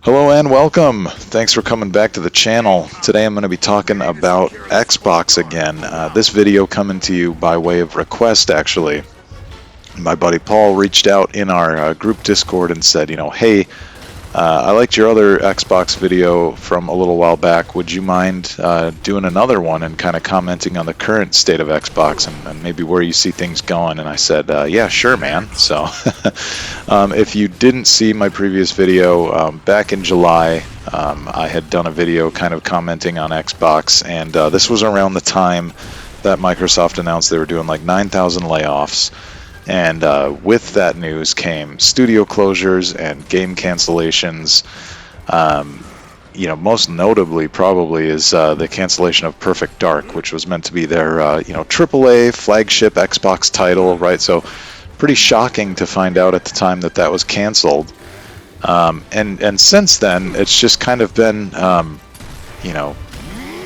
Hello and welcome. Thanks for coming back to the channel. Today I'm going to be talking about Xbox again. This video coming to you by way of request, actually. My buddy Paul reached out in our group Discord and said, hey, I liked your other Xbox video from a little while back. Would you mind doing another one and kind of commenting on the current state of Xbox and maybe where you see things going? And I said, yeah, sure, man. So if you didn't see my previous video, back in July, I had done a video kind of commenting on Xbox, and this was around the time that Microsoft announced they were doing like 9,000 layoffs. And with that news came studio closures and game cancellations. Most notably probably is the cancellation of Perfect Dark, which was meant to be their, AAA flagship Xbox title, right? So pretty shocking to find out at the time that that was canceled. And since then, it's just kind of been,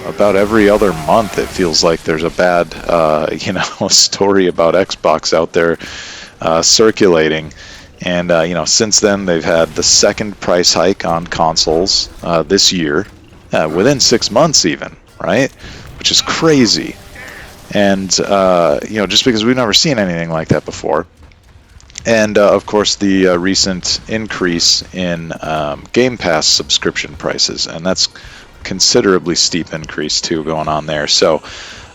about every other month it feels like there's a bad story about Xbox out there circulating. And since then they've had the second price hike on consoles this year, within 6 months even, right? Which is crazy. And just because we've never seen anything like that before. And of course the recent increase in Game Pass subscription prices, and that's considerably steep increase too going on there. So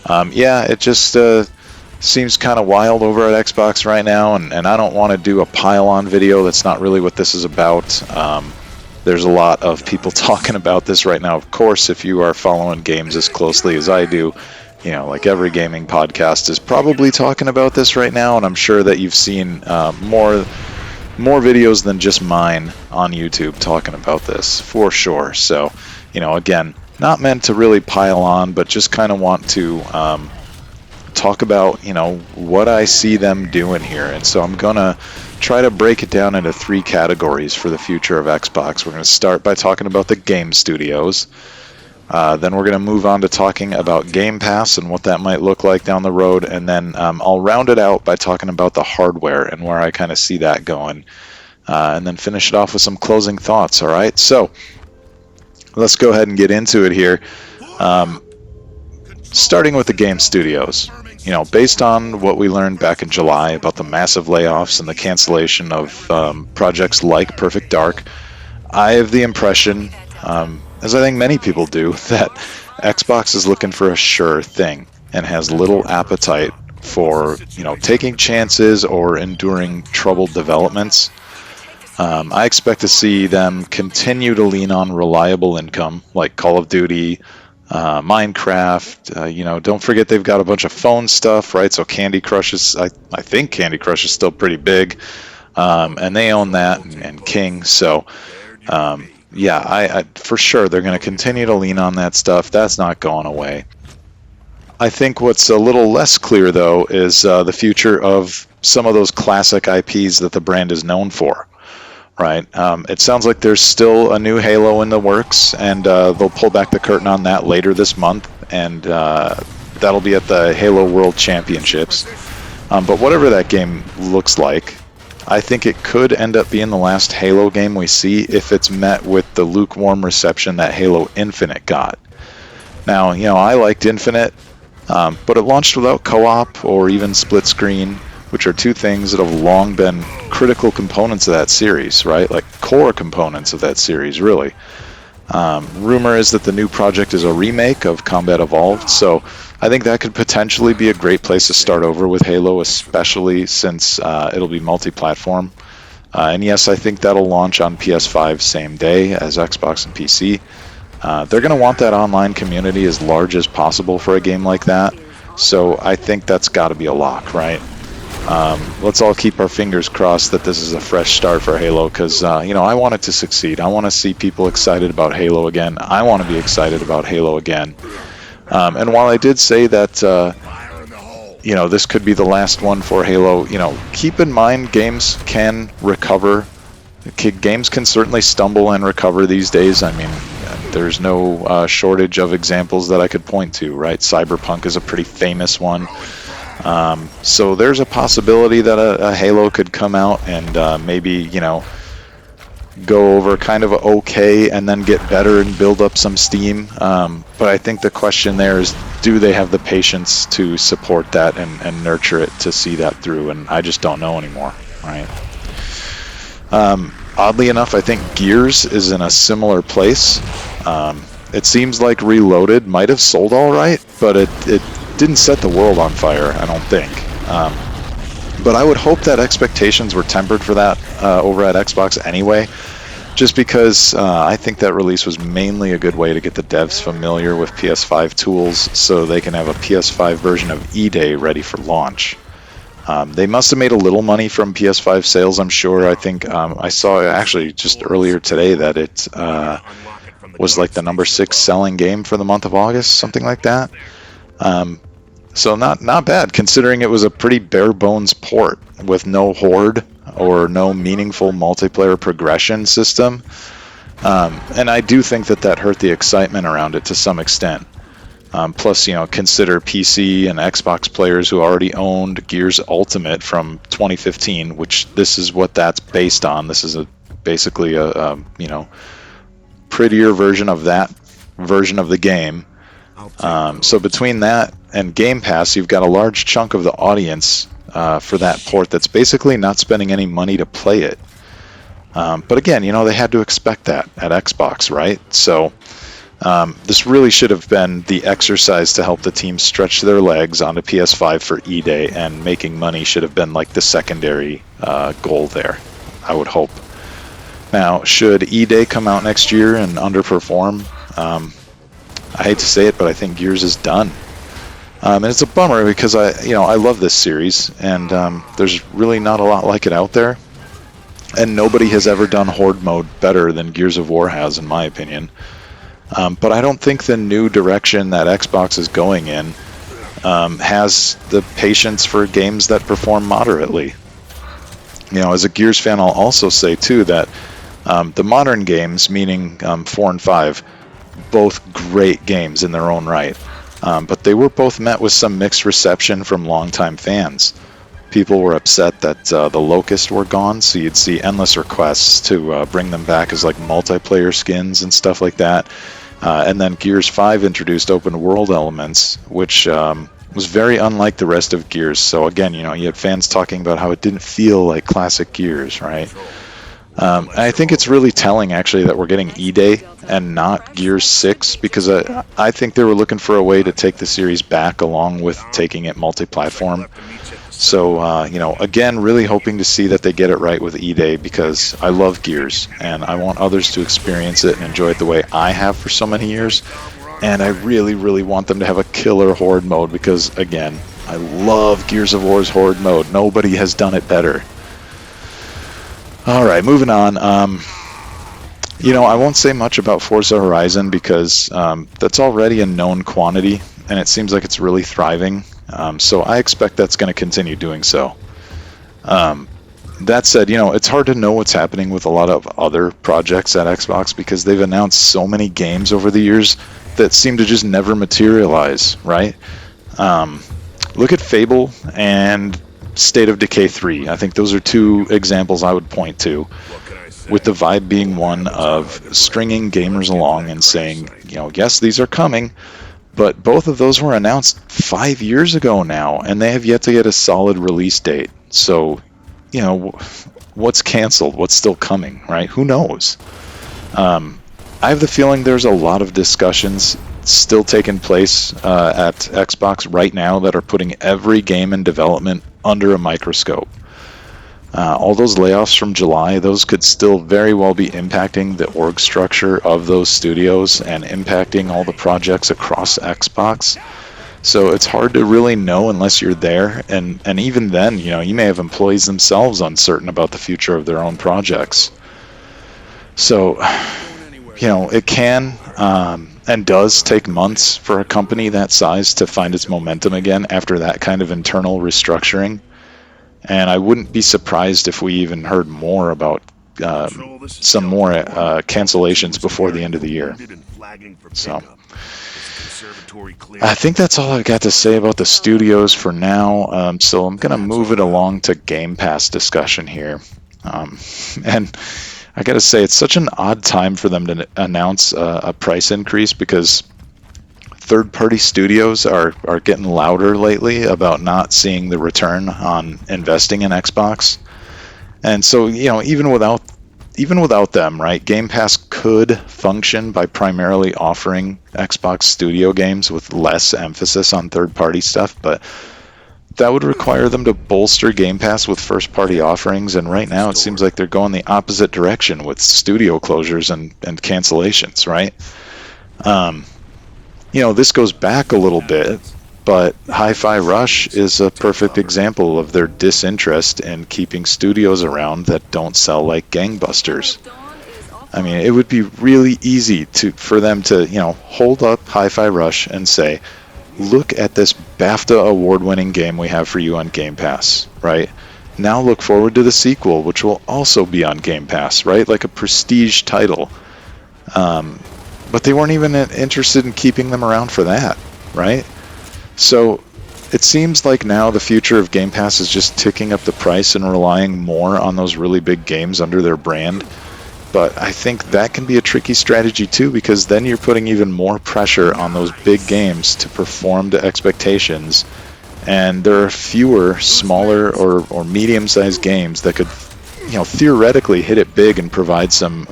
it just seems kind of wild over at Xbox right now, and I don't want to do a pile-on video. That's not really what this is about. There's a lot of people talking about this right now. Of course, if you are following games as closely as I do, like every gaming podcast is probably talking about this right now, and I'm sure that you've seen more videos than just mine on YouTube talking about this for sure. So again, not meant to really pile on, but just kind of want to talk about, what I see them doing here. And so I'm going to try to break it down into 3 categories for the future of Xbox. We're going to start by talking about the game studios. Then we're going to move on to talking about Game Pass and what that might look like down the road. And then I'll round it out by talking about the hardware and where I kind of see that going. And then finish it off with some closing thoughts, all right? So let's go ahead and get into it here. Starting with the game studios. Based on what we learned back in July about the massive layoffs and the cancellation of projects like Perfect Dark, I have the impression, as I think many people do, that Xbox is looking for a sure thing and has little appetite for, taking chances or enduring troubled developments. I expect to see them continue to lean on reliable income like Call of Duty, Minecraft. Don't forget they've got a bunch of phone stuff, right? So Candy Crush is, I think Candy Crush is still pretty big, and they own that, and King. So I for sure they're going to continue to lean on that stuff. That's not going away. I think what's a little less clear though is the future of some of those classic IPs that the brand is known for. Right. It sounds like there's still a new Halo in the works, and they'll pull back the curtain on that later this month, and that'll be at the Halo World Championships. But whatever that game looks like, I think it could end up being the last Halo game we see if it's met with the lukewarm reception that Halo Infinite got. Now, I liked Infinite, but it launched without co-op or even split screen, which are 2 things that have long been critical components of that series, right? Like core components of that series, really. Rumor is that the new project is a remake of Combat Evolved, so I think that could potentially be a great place to start over with Halo, especially since it'll be multi-platform. And yes, I think that'll launch on PS5 same day as Xbox and PC. They're going to want that online community as large as possible for a game like that, so I think that's got to be a lock, right? Let's all keep our fingers crossed that this is a fresh start for Halo, because I want it to succeed. I want to see people excited about Halo again. I want to be excited about Halo again. And while I did say that this could be the last one for Halo, keep in mind games can recover. Games can certainly stumble and recover these days. I mean, there's no shortage of examples that I could point to, right? Cyberpunk is a pretty famous one. So there's a possibility that a Halo could come out and maybe, go over kind of okay and then get better and build up some steam. But I think the question there is, do they have the patience to support that and nurture it to see that through? And I just don't know anymore, right? Oddly enough, I think Gears is in a similar place. It seems like Reloaded might have sold all right, but it didn't set the world on fire, I don't think. But I would hope that expectations were tempered for that over at Xbox anyway, just because I think that release was mainly a good way to get the devs familiar with PS5 tools so they can have a PS5 version of E-Day ready for launch. They must have made a little money from PS5 sales, I'm sure. I think I saw actually just earlier today that it was like the number 6 selling game for the month of August, something like that. So not bad, considering it was a pretty bare bones port with no horde or no meaningful multiplayer progression system. And I do think that hurt the excitement around it to some extent. Plus, consider PC and Xbox players who already owned Gears Ultimate from 2015, which this is what that's based on. This is basically a prettier version of that version of the game. So between that and Game Pass, you've got a large chunk of the audience for that port that's basically not spending any money to play it. But again, they had to expect that at Xbox, right? So this really should have been the exercise to help the team stretch their legs onto PS5 for E-Day, and making money should have been like the secondary goal there, I would hope. Now, should E-Day come out next year and underperform, I hate to say it, but I think Gears is done. And it's a bummer because I love this series, and there's really not a lot like it out there. And nobody has ever done Horde mode better than Gears of War has, in my opinion. But I don't think the new direction that Xbox is going in has the patience for games that perform moderately. As a Gears fan, I'll also say, too, that the modern games, meaning 4 and 5, both great games in their own right. But they were both met with some mixed reception from longtime fans. People were upset that the Locust were gone, so you'd see endless requests to bring them back as like multiplayer skins and stuff like that. And then Gears 5 introduced open world elements, which was very unlike the rest of Gears. So again, you had fans talking about how it didn't feel like classic Gears, right? And I think it's really telling, actually, that we're getting E-Day and not Gears 6, because I think they were looking for a way to take the series back along with taking it multi-platform. So, again, really hoping to see that they get it right with E-Day, because I love Gears, and I want others to experience it and enjoy it the way I have for so many years. And I really, really want them to have a killer Horde mode, because, again, I love Gears of War's Horde mode. Nobody has done it better. All right, moving on. I won't say much about Forza Horizon, because that's already a known quantity, and it seems like it's really thriving. So I expect that's going to continue doing so. That said, it's hard to know what's happening with a lot of other projects at Xbox, because they've announced so many games over the years that seem to just never materialize, right? Look at Fable and State of Decay 3. I think those are two examples I would point to, with the vibe being one of stringing gamers along and saying, yes, these are coming, but both of those were announced 5 years ago now, and they have yet to get a solid release date. So, what's canceled? What's still coming, right? Who knows? I have the feeling there's a lot of discussions still taking place at Xbox right now that are putting every game in development under a microscope. All those layoffs from July, those could still very well be impacting the org structure of those studios and impacting all the projects across Xbox. So it's hard to really know unless you're there, and even then, you may have employees themselves uncertain about the future of their own projects. So, it can and does take months for a company that size to find its momentum again after that kind of internal restructuring. And I wouldn't be surprised if we even heard more about some more cancellations before the end of the year. So I think that's all I've got to say about the studios for now. So I'm going to move it along to Game Pass discussion here. And I gotta say, it's such an odd time for them to announce a price increase, because third-party studios are getting louder lately about not seeing the return on investing in Xbox. And so, even without them, right, Game Pass could function by primarily offering Xbox Studio games with less emphasis on third-party stuff, but that would require them to bolster Game Pass with first-party offerings, and right now it seems like they're going the opposite direction with studio closures and cancellations, right? This goes back a little bit, but Hi-Fi Rush is a perfect example of their disinterest in keeping studios around that don't sell like gangbusters. I mean, it would be really easy for them to, hold up Hi-Fi Rush and say, look at this BAFTA award-winning game we have for you on Game Pass, right? Now look forward to the sequel, which will also be on Game Pass, right? Like a prestige title. But they weren't even interested in keeping them around for that, right? So it seems like now the future of Game Pass is just ticking up the price and relying more on those really big games under their brand. But I think that can be a tricky strategy too, because then you're putting even more pressure on those big games to perform to expectations, and there are fewer smaller or medium-sized games that could theoretically hit it big and provide some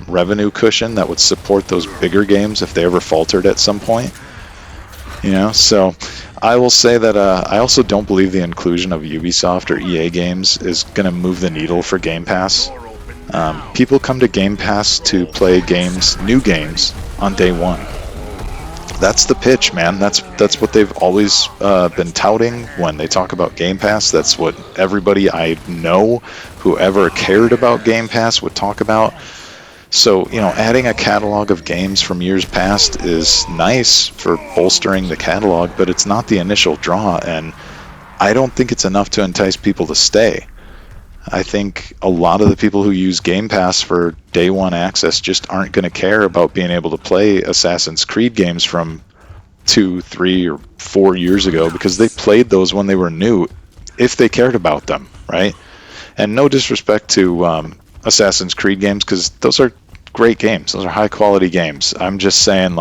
revenue cushion that would support those bigger games if they ever faltered at some point. So I will say that I also don't believe the inclusion of Ubisoft or EA games is going to move the needle for Game Pass. People come to Game Pass to play new games on day one. That's the pitch, man. That's what they've always been touting when they talk about Game Pass. That's what everybody I know who ever cared about Game Pass would talk about. So, adding a catalog of games from years past is nice for bolstering the catalog, but it's not the initial draw, and I don't think it's enough to entice people to stay. I think a lot of the people who use Game Pass for day one access just aren't going to care about being able to play Assassin's Creed games from 2, 3, or 4 years ago, because they played those when they were new, if they cared about them, right? And no disrespect to Assassin's Creed games, because those are great games. Those are high-quality games. I'm just saying,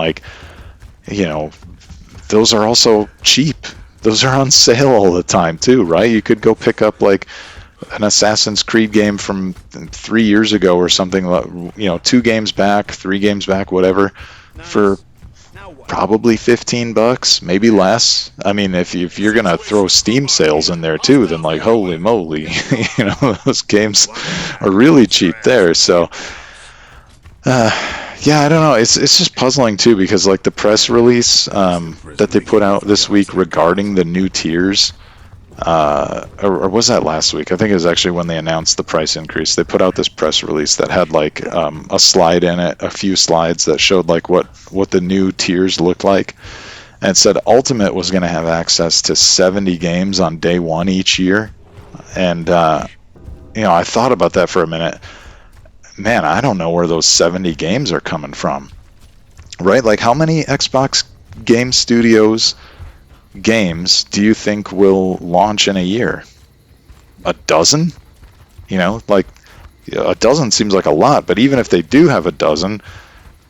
those are also cheap. Those are on sale all the time, too, right? You could go pick up, an Assassin's Creed game from 3 years ago or something, 2 games back, 3 games back, whatever, for probably $15, maybe less. I mean, if you're gonna throw Steam sales in there too, then holy moly, those games are really cheap there. So, I don't know. It's just puzzling too, because the press release that they put out this week regarding the new tiers. Or was that last week? I think it was actually when they announced the price increase. They put out this press release that had a slide in it, a few slides that showed what the new tiers looked like, and it said Ultimate was going to have access to 70 games on day one each year. And I thought about that for a minute. Man, I don't know where those 70 games are coming from, right? How many Xbox Game Studios games do you think will launch in a year? A dozen? A dozen seems like a lot, but even if they do have a dozen,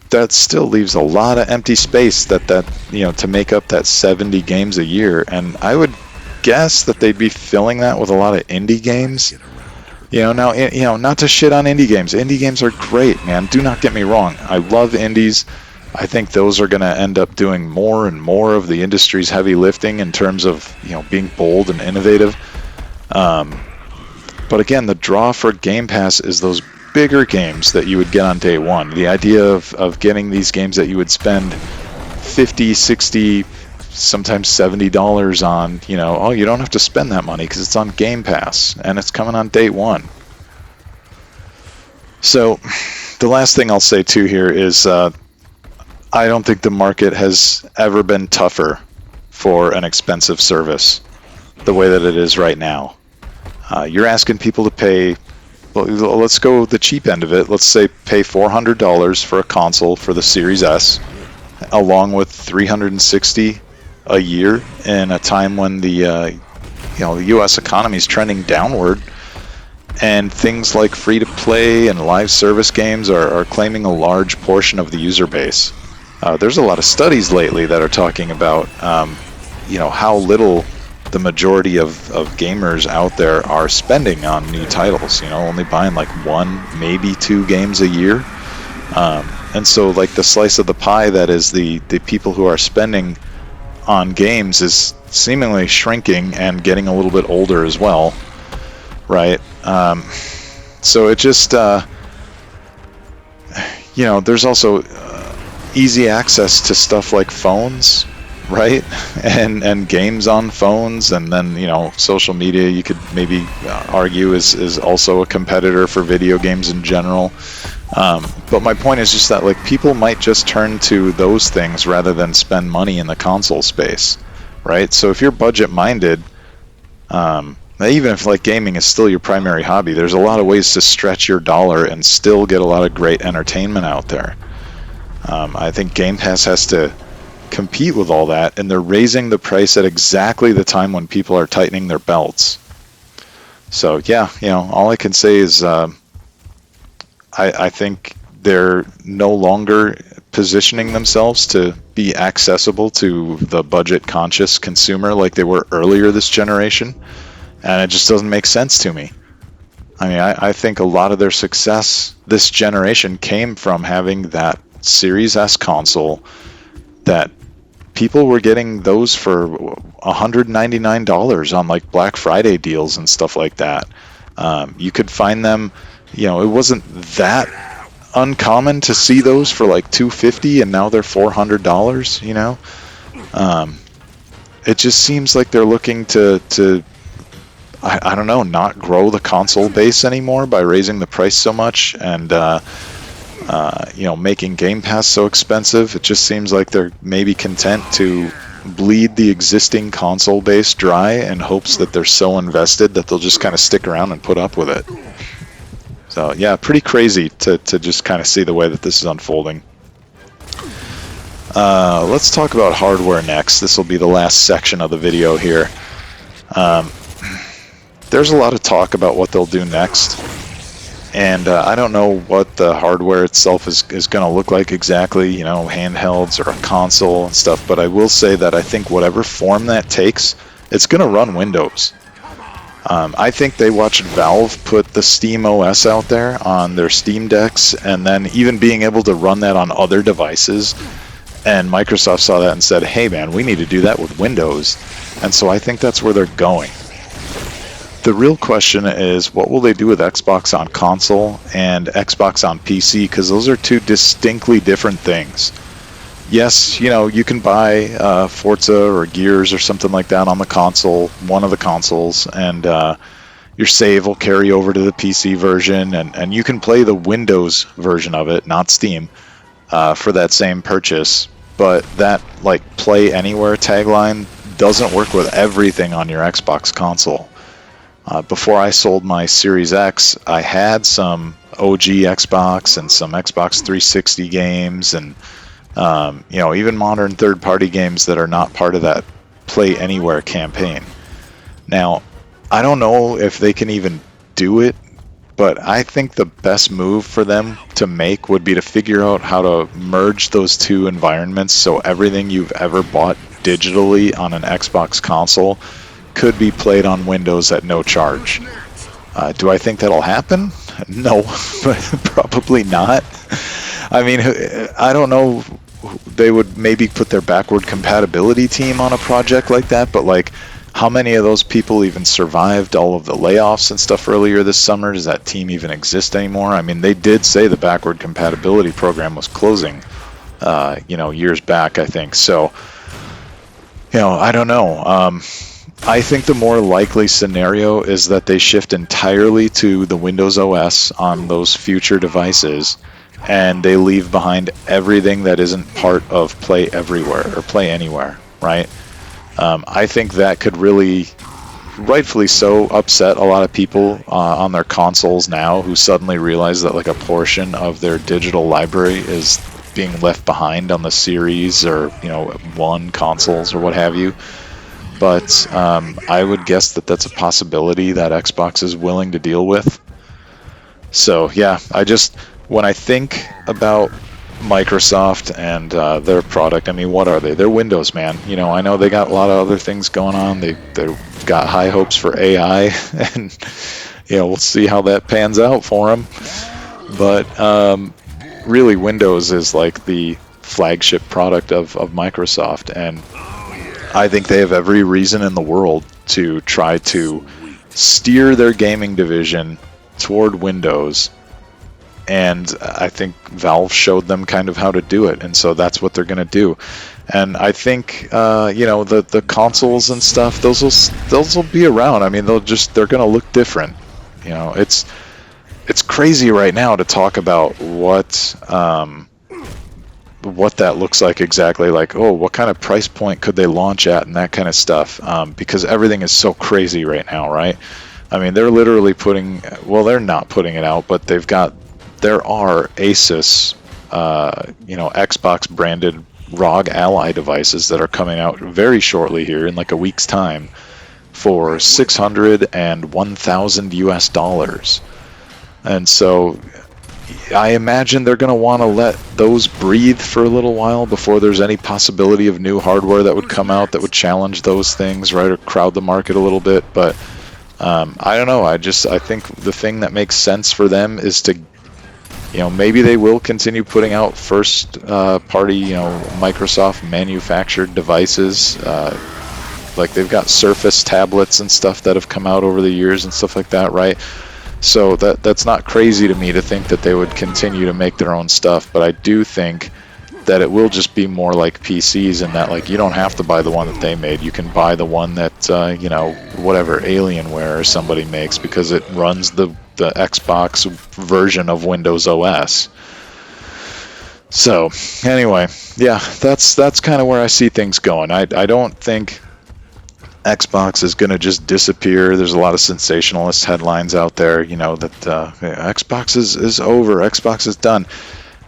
that still leaves a lot of empty space that to make up that 70 games a year. And I would guess that they'd be filling that with a lot of indie games. Not to shit on indie games. Indie games are great, man. Do not get me wrong. I love indies. I think those are going to end up doing more and more of the industry's heavy lifting in terms of being bold and innovative. But again, the draw for Game Pass is those bigger games that you would get on day one. The idea of getting these games that you would spend $50, $60, sometimes $70 on, you don't have to spend that money because it's on Game Pass and it's coming on day one. So the last thing I'll say too here is I don't think the market has ever been tougher for an expensive service the way that it is right now. You're asking people to pay, well, let's go the cheap end of it. Let's say pay $400 for a console for the Series S, along with $360 a year in a time when the U.S. economy is trending downward. And things like free-to-play and live service games are claiming a large portion of the user base. There's a lot of studies lately that are talking about, how little the majority of gamers out there are spending on new titles. Only buying like 1, maybe 2 games a year. And so, like, the slice of the pie that is the people who are spending on games is seemingly shrinking and getting a little bit older as well, right? So it just, there's also easy access to stuff like phones, right? And games on phones, and then, social media, you could maybe argue is also a competitor for video games in general. But my point is just that, like, people might just turn to those things rather than spend money in the console space, right? So if you're budget-minded, even if, like, gaming is still your primary hobby, there's a lot of ways to stretch your dollar and still get a lot of great entertainment out there. I think Game Pass has to compete with all that, and they're raising the price at exactly the time when people are tightening their belts. So, yeah, all I can say is I think they're no longer positioning themselves to be accessible to the budget-conscious consumer like they were earlier this generation, and it just doesn't make sense to me. I mean, I think a lot of their success this generation came from having that Series S console that people were getting those for $199 on, like, Black Friday deals and stuff like that. You could find them, it wasn't that uncommon to see those for like $250, and now they're $400, It just seems like they're looking to I don't know, not grow the console base anymore by raising the price so much and making Game Pass so expensive. It just seems like they're maybe content to bleed the existing console base dry in hopes that they're so invested that they'll just kind of stick around and put up with it. So yeah, pretty crazy to just kind of see the way that this is unfolding. Let's talk about hardware next. This will be the last section of the video here. There's a lot of talk about what they'll do next. And I don't know what the hardware itself is going to look like exactly, handhelds or a console and stuff, but I will say that I think whatever form that takes, it's going to run Windows. I think they watched Valve put the Steam OS out there on their Steam Decks, and then even being able to run that on other devices, and Microsoft saw that and said, hey man, we need to do that with Windows. And so I think that's where they're going. The real question is, what will they do with Xbox on console and Xbox on PC? Because those are two distinctly different things. Yes, you can buy Forza or Gears or something like that on the console, one of the consoles, and your save will carry over to the PC version, and you can play the Windows version of it, not Steam, for that same purchase. But that, like, Play Anywhere tagline doesn't work with everything on your Xbox console. Before I sold my Series X, I had some OG Xbox and some Xbox 360 games and, even modern third-party games that are not part of that Play Anywhere campaign. Now, I don't know if they can even do it, but I think the best move for them to make would be to figure out how to merge those two environments so everything you've ever bought digitally on an Xbox console could be played on Windows at no charge. Do I think that'll happen? No, probably not. I mean, I don't know. They would maybe put their backward compatibility team on a project like that, but like, how many of those people even survived all of the layoffs and stuff earlier this summer? Does that team even exist anymore? I mean, they did say the backward compatibility program was closing, years back, I think. So, I don't know. I think the more likely scenario is that they shift entirely to the Windows OS on those future devices, and they leave behind everything that isn't part of Play Everywhere or Play Anywhere, right? I think that could really, rightfully so, upset a lot of people on their consoles now who suddenly realize that like a portion of their digital library is being left behind on the Series or, One consoles or what have you. But I would guess that that's a possibility that Xbox is willing to deal with. So yeah, when I think about Microsoft and their product, I mean, what are they? They're Windows, man. You know, I know they got a lot of other things going on. They've got high hopes for AI, and you know, we'll see how that pans out for them. But really, Windows is like the flagship product of Microsoft, and I think they have every reason in the world to try to steer their gaming division toward Windows. And I think Valve showed them kind of how to do it, and so that's what they're going to do. And I think you know, the consoles and stuff, those will be around. I mean, they're going to look different. You know, it's crazy right now to talk about what that looks like exactly. Like, oh, what kind of price point could they launch at and that kind of stuff, because everything is so crazy right now, right? I mean, they're literally they're not putting it out, but there are Asus, you know, Xbox branded ROG Ally devices that are coming out very shortly here in like a week's time for 600 and 1,000 US dollars. And so I imagine they're going to want to let those breathe for a little while before there's any possibility of new hardware that would come out that would challenge those things, right, or crowd the market a little bit. But I don't know. I think the thing that makes sense for them is to, you know, maybe they will continue putting out first party, you know, Microsoft manufactured devices. Like they've got Surface tablets and stuff that have come out over the years and stuff like that, right? So that's not crazy to me to think that they would continue to make their own stuff, but I do think that it will just be more like PCs, in that, like, you don't have to buy the one that they made. You can buy the one that you know, whatever Alienware or somebody makes, because it runs the Xbox version of Windows OS. So anyway, yeah, that's kind of where I see things going. I don't think Xbox is going to just disappear. There's a lot of sensationalist headlines out there, you know, that Xbox is over, Xbox is done.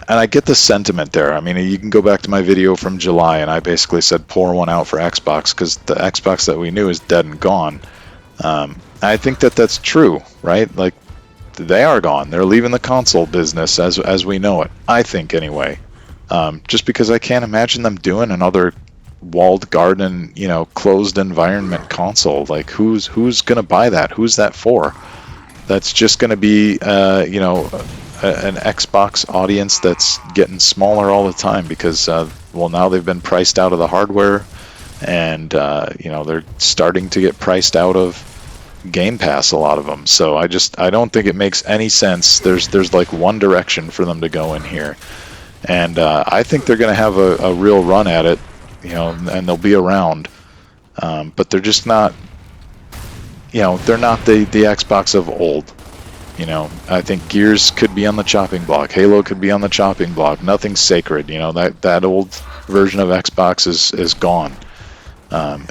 And I get the sentiment there. I mean, you can go back to my video from July, and I basically said pour one out for Xbox, because the Xbox that we knew is dead and gone. I think that's true, right? Like, they are gone. They're leaving the console business as we know it, I think, anyway. Just because I can't imagine them doing another walled garden, you know, closed environment console. Like, who's gonna buy that? Who's that for? That's just gonna be you know, an Xbox audience that's getting smaller all the time, because well, now they've been priced out of the hardware, and you know, they're starting to get priced out of Game Pass, a lot of them. So I don't think it makes any sense. There's like one direction for them to go in here, and I think they're gonna have a real run at it, you know, and they'll be around, but they're just not, you know, they're not the Xbox of old. You know, I think Gears could be on the chopping block, Halo could be on the chopping block. Nothing's sacred, you know. That old version of Xbox is gone.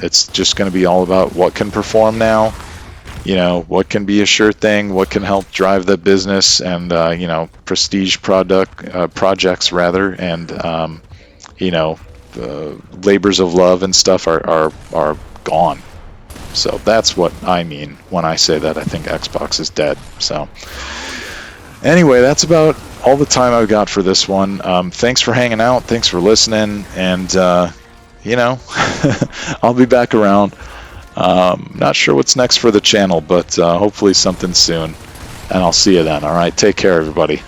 It's just going to be all about what can perform now, you know, what can be a sure thing, what can help drive the business, and you know, prestige projects rather, and you know, labors of love and stuff are gone. So that's what I mean when I say that I think Xbox is dead. So anyway, that's about all the time I've got for this one. Thanks for hanging out. Thanks for listening. And, you know, I'll be back around. Not sure what's next for the channel, but hopefully something soon. And I'll see you then. All right. Take care, everybody.